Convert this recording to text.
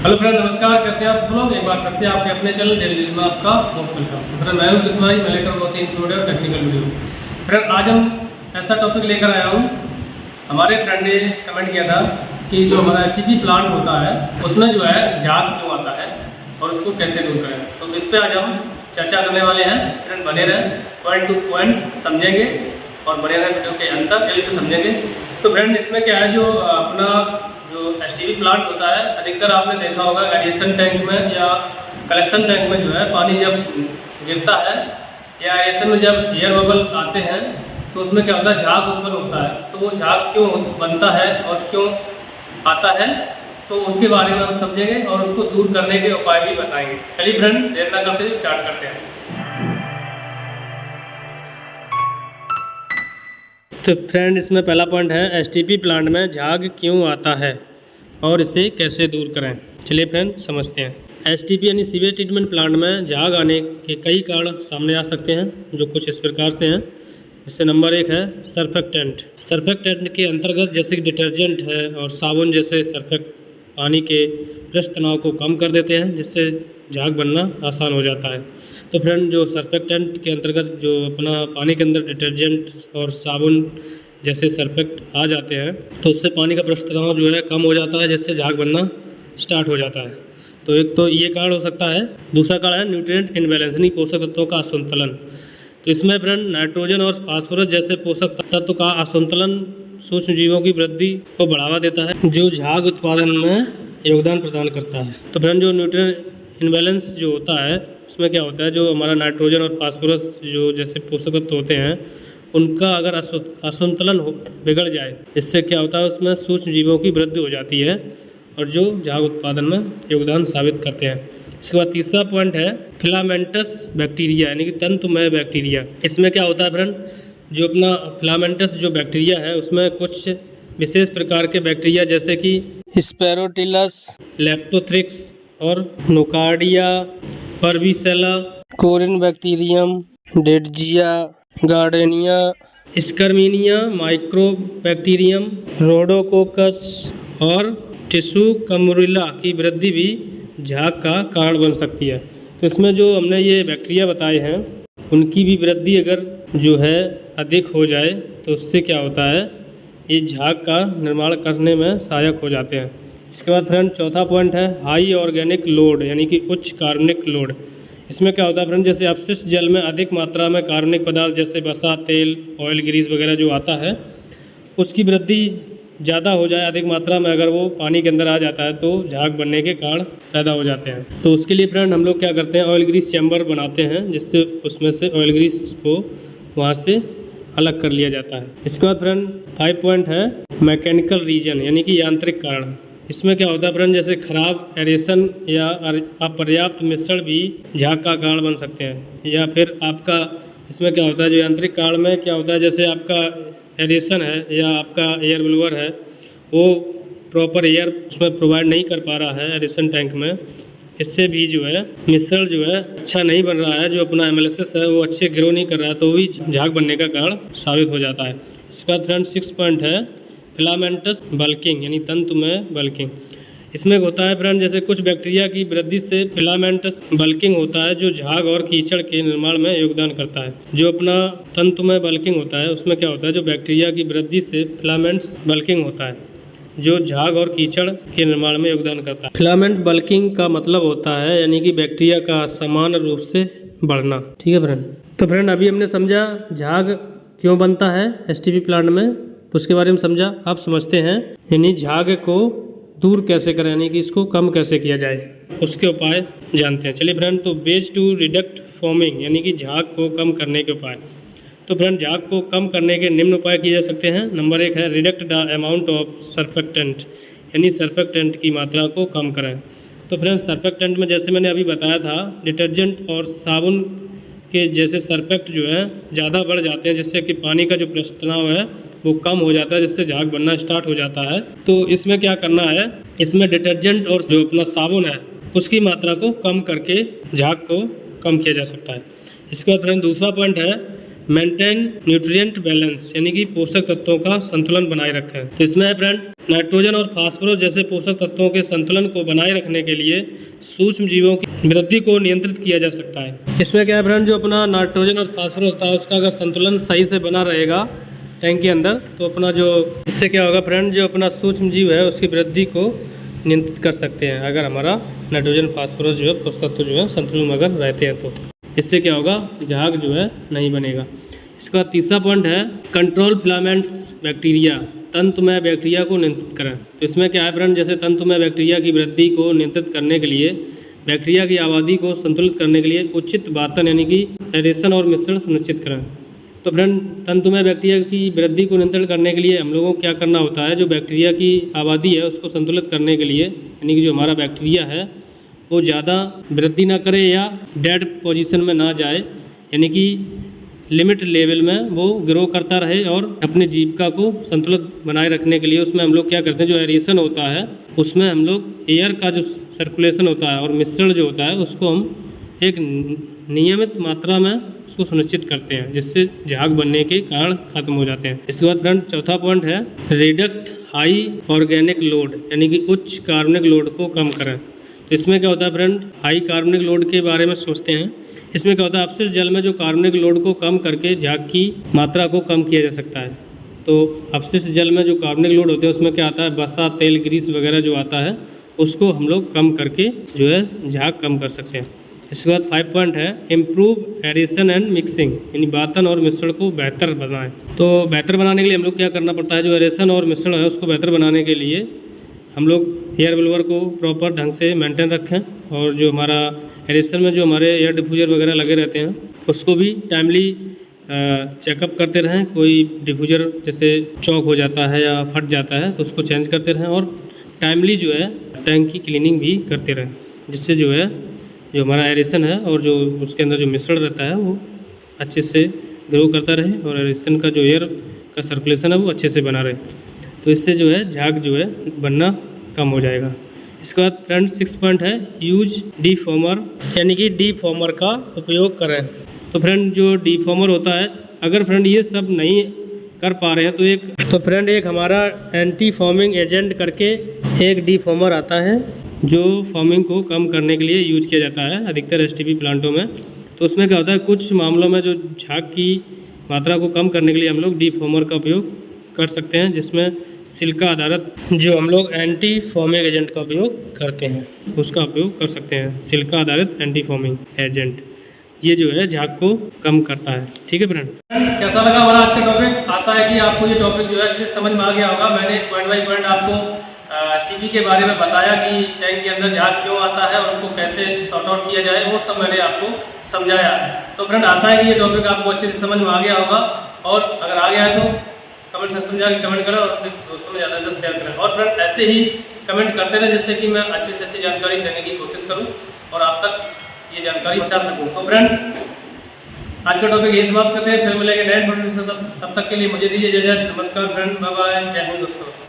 Hello friend, नमस्कार। कैसे हैं आप सब लोग? एक बार फिर से आपके अपने चैनल डेली न्यूज़ में आपका मोस्ट वेलकम। तो फ्रेंड, मैं हूं किस्माई, मैं लेकर बहुत ही इंक्लूडेड टेक्निकल वीडियो। फ्रेंड, आज हम ऐसा टॉपिक लेकर आया हूं। हमारे फ्रेंड ने कमेंट किया था कि जो हमारा STP प्लांट होता है उसमें जो है झाग क्यों आता है और उसको कैसे दूर करें। तो इस पर आज हम चर्चा करने वाले हैं। फ्रेंड, बने रहें, पॉइंट टू पॉइंट समझेंगे और बने रहें वीडियो के अंत तक, से समझेंगे। तो फ्रेंड, इसमें क्या है, जो अपना जो STP प्लांट होता है, अधिकतर आपने देखा होगा एडिएशन टैंक में या कलेक्शन टैंक में जो है पानी जब गिरता है या एडिएशन में जब एयर बबल आते हैं तो उसमें क्या होता है, झाग उत्पन्न होता है। तो वो झाग क्यों बनता है और क्यों आता है, तो उसके बारे में हम समझेंगे और उसको दूर करने के उपाय भी बताएंगे। चलिए फ्रेंड, देर ना करते हुए स्टार्ट करते हैं। तो फ्रेंड, इसमें पहला पॉइंट है STP प्लांट में झाग क्यों आता है और इसे कैसे दूर करें। चलिए फ्रेंड, समझते हैं। STP यानी सीवेज ट्रीटमेंट प्लांट में झाग आने के कई कारण सामने आ सकते हैं, जो कुछ इस प्रकार से हैं। इससे नंबर 1 है सर्फेक्टेंट। सर्फेक्टेंट के अंतर्गत जैसे डिटर्जेंट है और साबुन जैसे सर्फेक्ट पानी के पृष्ठ तनाव को कम कर देते हैं, जिससे झाग बनना आसान हो जाता है। तो फ्रेंड, जो सर्फेक्टेंट के अंतर्गत जो अपना पानी के अंदर डिटर्जेंट और साबुन जैसे सर्फेक्ट आ जाते हैं तो उससे पानी का पृष्ठ तनाव जो है कम हो जाता है, जिससे झाग बनना स्टार्ट हो जाता है। तो एक तो ये कारण हो सकता है। दूसरा कारण है न्यूट्रिएंट इनबैलेंस यानी पोषक तत्वों का असंतुलन। तो इसमें फ्रेंड नाइट्रोजन और फास्फोरस जैसे पोषक तत्व का असंतुलन सूक्ष्म जीवों की वृद्धि को बढ़ावा देता है, जो झाग उत्पादन में योगदान प्रदान करता है। तो फ्रेंड, जो न्यूट्रिएंट इनबैलेंस जो होता है उसमें क्या होता है, जो हमारा नाइट्रोजन और फास्फोरस जो जैसे पोषक तत्व होते हैं उनका अगर असंतुलन बिगड़ जाए, इससे क्या होता है, उसमें सूक्ष्म जीवों की वृद्धि हो जाती है और जो झाग उत्पादन में योगदान साबित करते हैं। इसके बाद तीसरा पॉइंट है फिलामेंटस बैक्टीरिया यानी कि तंतुमय बैक्टीरिया। इसमें क्या होता है फ्रेंड, जो अपना फिलामेंटस जो बैक्टीरिया है उसमें कुछ विशेष प्रकार के बैक्टीरिया जैसे कि स्पेरोटिलस, लेप्टोथ्रिक्स और नोकार्डिया, परविसेला, कोरिन बैक्टीरियम, डेडजिया, गार्डेनिया, स्कर्मीनिया, माइक्रोबैक्टीरियम, रोडोकोकस और टिश्यू कमोरिला की वृद्धि भी झाग का कारण बन सकती है। तो इसमें जो हमने ये बैक्टीरिया बताए हैं उनकी भी वृद्धि अगर जो है अधिक हो जाए तो उससे क्या होता है, ये झाग का निर्माण करने में सहायक हो जाते हैं। इसके बाद फ्रेंड, चौथा पॉइंट है हाई ऑर्गेनिक लोड यानी कि उच्च कार्बनिक लोड। इसमें क्या होता है फ्रेंड, जैसे अपशिष्ट जल में अधिक मात्रा में कार्बनिक पदार्थ जैसे वसा, तेल, ऑयल, ग्रीस वगैरह जो आता है उसकी वृद्धि ज़्यादा हो जाए, अधिक मात्रा में अगर वो पानी के अंदर आ जाता है तो झाग बनने के कारण पैदा हो जाते हैं। तो उसके लिए फ्रेंड हम लोग क्या करते हैं, ऑयल ग्रीस चैम्बर बनाते हैं, जिससे उसमें से ऑयल ग्रीस को वहाँ से अलग कर लिया जाता है। इसके बाद फ्रेंड 5 पॉइंट है मैकेनिकल रीजन यानी कि यांत्रिक कारण। इसमें क्या होता है फ्रेंड, जैसे खराब एरेशन या अपर्याप्त मिश्रण भी झाग का कारण बन सकते हैं। या फिर आपका इसमें क्या होता है, जो यांत्रिक कारण में क्या होता है, जैसे आपका एरेशन है या आपका एयर ब्लोअर है वो प्रॉपर एयर उसमें प्रोवाइड नहीं कर पा रहा है एरेशन टैंक में, इससे भी जो है मिश्रण जो है अच्छा नहीं बन रहा है, जो अपना MLS है वो अच्छे ग्रो नहीं कर रहा है, तो भी झाग बनने का कारण साबित हो जाता है। इसके बाद फ्रेंड 6 पॉइंट है फिलामेंटस बल्किंग यानी तंतुमय बल्किंग। इसमें होता है फ्रेंड, जैसे कुछ बैक्टीरिया की वृद्धि से फिलामेंटस बल्किंग होता है, जो झाग और कीचड़ के निर्माण में योगदान करता है। जो अपना तंतुमय बल्किंग होता है उसमें क्या होता है, जो बैक्टीरिया की वृद्धि से फिलामेंट्स बल्किंग होता है, जो झाग और कीचड़ के निर्माण में योगदान करता है। फिलामेंट बल्किंग का मतलब होता है यानी कि बैक्टीरिया का समान रूप से बढ़ना। ठीक है फ्रेंड। तो फ्रेंड, अभी हमने समझा झाग क्यों बनता है STP प्लांट में, तो उसके बारे में समझा। आप समझते हैं यानी झाग को दूर कैसे करें यानी कि इसको कम कैसे किया जाए, उसके उपाय जानते हैं। चलिए फ्रेंड, तो वेज टू रिडक्ट फॉर्मिंग यानी कि झाग को कम करने के उपाय। तो फ्रेंड, झाग को कम करने के निम्न उपाय किए जा सकते हैं। नंबर 1 है redact the amount of surfactant यानी सर्फेक्टेंट की मात्रा को कम करें। तो फ्रेंड, सर्फेक्टेंट में जैसे मैंने अभी बताया था, डिटर्जेंट और साबुन के जैसे सर्फेक्ट जो है ज़्यादा बढ़ जाते हैं, जिससे कि पानी का जो पृष्ठ तनाव है वो कम हो जाता है, जिससे झाग बनना स्टार्ट हो जाता है। तो इसमें क्या करना है, इसमें डिटर्जेंट और जो अपना साबुन है उसकी मात्रा को कम करके झाग को कम किया जा सकता है। इसके बाद फ्रेंड दूसरा पॉइंट है मेंटेन न्यूट्रिएंट बैलेंस, यानी कि पोषक तत्वों का संतुलन बनाए रखें। तो इसमें है फ्रेंड, नाइट्रोजन और फास्फोरस जैसे पोषक तत्वों के संतुलन को बनाए रखने के लिए सूक्ष्म जीवों की वृद्धि को नियंत्रित किया जा सकता है। इसमें क्या है फ्रेंड, जो अपना नाइट्रोजन और फास्फोरस होता है उसका अगर संतुलन सही से बना रहेगा टैंक के अंदर, तो अपना जो इससे क्या होगा फ्रेंड, जो अपना सूक्ष्म जीव है उसकी वृद्धि को नियंत्रित कर सकते हैं। अगर हमारा नाइट्रोजन फास्फोरस जो है पोषक तत्व जो है संतुलन में अगर रहते हैं तो इससे क्या होगा, झाग जो है नहीं बनेगा। इसका तीसरा पॉइंट है कंट्रोल फिलामेंट्स बैक्टीरिया, तंतुमय बैक्टीरिया को नियंत्रित करें। तो इसमें क्या है फ्रेंड, जैसे तंतुमय बैक्टीरिया की वृद्धि को नियंत्रित करने के लिए, बैक्टीरिया की आबादी को संतुलित करने के लिए उचित वातन यानी कि एरेशन और मिश्रण सुनिश्चित करें। तो फ्रेंड, तंतुमय बैक्टीरिया की वृद्धि को नियंत्रण करने के लिए हम लोगों को क्या करना होता है, जो बैक्टीरिया की आबादी है उसको संतुलित करने के लिए, यानी कि जो हमारा बैक्टीरिया है वो ज़्यादा वृद्धि ना करे या डेड पोजीशन में ना जाए, यानी कि लिमिट लेवल में वो ग्रो करता रहे और अपने जीविका को संतुलित बनाए रखने के लिए उसमें हम लोग क्या करते हैं, जो एरेशन होता है उसमें हम लोग एयर का जो सर्कुलेशन होता है और मिश्रण जो होता है उसको हम एक नियमित मात्रा में उसको सुनिश्चित करते हैं, जिससे झाग बनने के कारण खत्म हो जाते हैं। इसके बाद फ्रेंड चौथा पॉइंट है रिडक्ट हाई ऑर्गेनिक लोड, यानी कि उच्च कार्बनिक लोड को कम करें। तो इसमें क्या होता है फ्रेंड, हाई कार्बनिक लोड के बारे में सोचते हैं। इसमें क्या होता है, अपशिष्ट जल में जो कार्बनिक लोड को कम करके झाग की मात्रा को कम किया जा सकता है। तो अपशिष्ट जल में जो कार्बनिक लोड होते हैं उसमें क्या आता है, वसा, तेल, ग्रीस वगैरह जो आता है उसको हम लोग कम करके जो है झाग कम कर सकते हैं। इसके बाद 5 पॉइंट है इम्प्रूव एरेशन एंड मिक्सिंग, यानी वातन और मिश्रण को बेहतर बनाएं। तो बेहतर बनाने के लिए हम लोग क्या करना पड़ता है, जो एरेशन और मिश्रण है उसको बेहतर बनाने के लिए हम लोग एयर ब्लोअर को प्रॉपर ढंग से मेंटेन रखें, और जो हमारा एरेशन में जो हमारे एयर डिफ्यूज़र वगैरह लगे रहते हैं उसको भी टाइमली चेकअप करते रहें। कोई डिफ्यूज़र जैसे चौक हो जाता है या फट जाता है तो उसको चेंज करते रहें, और टाइमली जो है टैंक की क्लीनिंग भी करते रहें, जिससे जो है जो हमारा एरेशन है और जो उसके अंदर जो मिश्रण रहता है वो अच्छे से ग्रो करता रहे, और एरेशन का जो एयर का सर्कुलेशन है वो अच्छे से बना रहे। तो इससे जो है झाग जो है बनना कम हो जाएगा। इसके बाद फ्रेंड 6 पॉइंट है यूज डीफॉर्मर, यानी कि डीफॉर्मर का उपयोग करें। तो फ्रेंड जो डीफॉर्मर होता है, अगर फ्रेंड ये सब नहीं कर पा रहे हैं तो फ्रेंड एक हमारा एंटी फॉर्मिंग एजेंट करके एक डीफॉर्मर आता है जो फॉर्मिंग को कम करने के लिए यूज किया जाता है अधिकतर एसटीपी प्लांटों में। तो उसमें क्या होता है, कुछ मामलों में जो झाग की मात्रा को कम करने के लिए हम लोग डीफॉर्मर का उपयोग कर सकते हैं, जिसमें सिलिका आधारित जो हम लोग एंटी फॉर्मिंग एजेंट का उपयोग करते हैं उसका उपयोग कर सकते हैं। सिलिका आधारित एंटी फॉर्मिंग एजेंट ये जो है झाग को कम करता है। ठीक है फ्रेंड, कैसा लगा हमारा आज का टॉपिक? आशा है कि आपको ये टॉपिक जो है अच्छे से समझ में आ गया होगा। मैंने पॉइंट बाई पॉइंट आपको एसटीपी के बारे में बताया कि टैंक के अंदर झाग क्यों आता है और उसको कैसे सॉर्ट आउट किया जाए, वो सब मैंने आपको समझाया। तो फ्रेंड आशा है कि ये टॉपिक आपको अच्छे से समझ में आ गया होगा, और अगर आ गया है तो कमेंट सेक्शन में कमेंट करें और अपने दोस्तों में ज़्यादा से ज़्यादा शेयर करें, और फ्रेंड ऐसे ही कमेंट करते रहें जिससे कि मैं अच्छी से अच्छी जानकारी देने की कोशिश करूं और आप तक ये जानकारी पहुंचा सकूं। तो फ्रेंड आज का टॉपिक यही समाप्त करते हैं, फिर मिलेंगे नए टॉपिक से। तब तक के लिए मुझे दीजिए इजाज़त। नमस्कार फ्रेंड, बाय बाय, जय हिंद दोस्तों।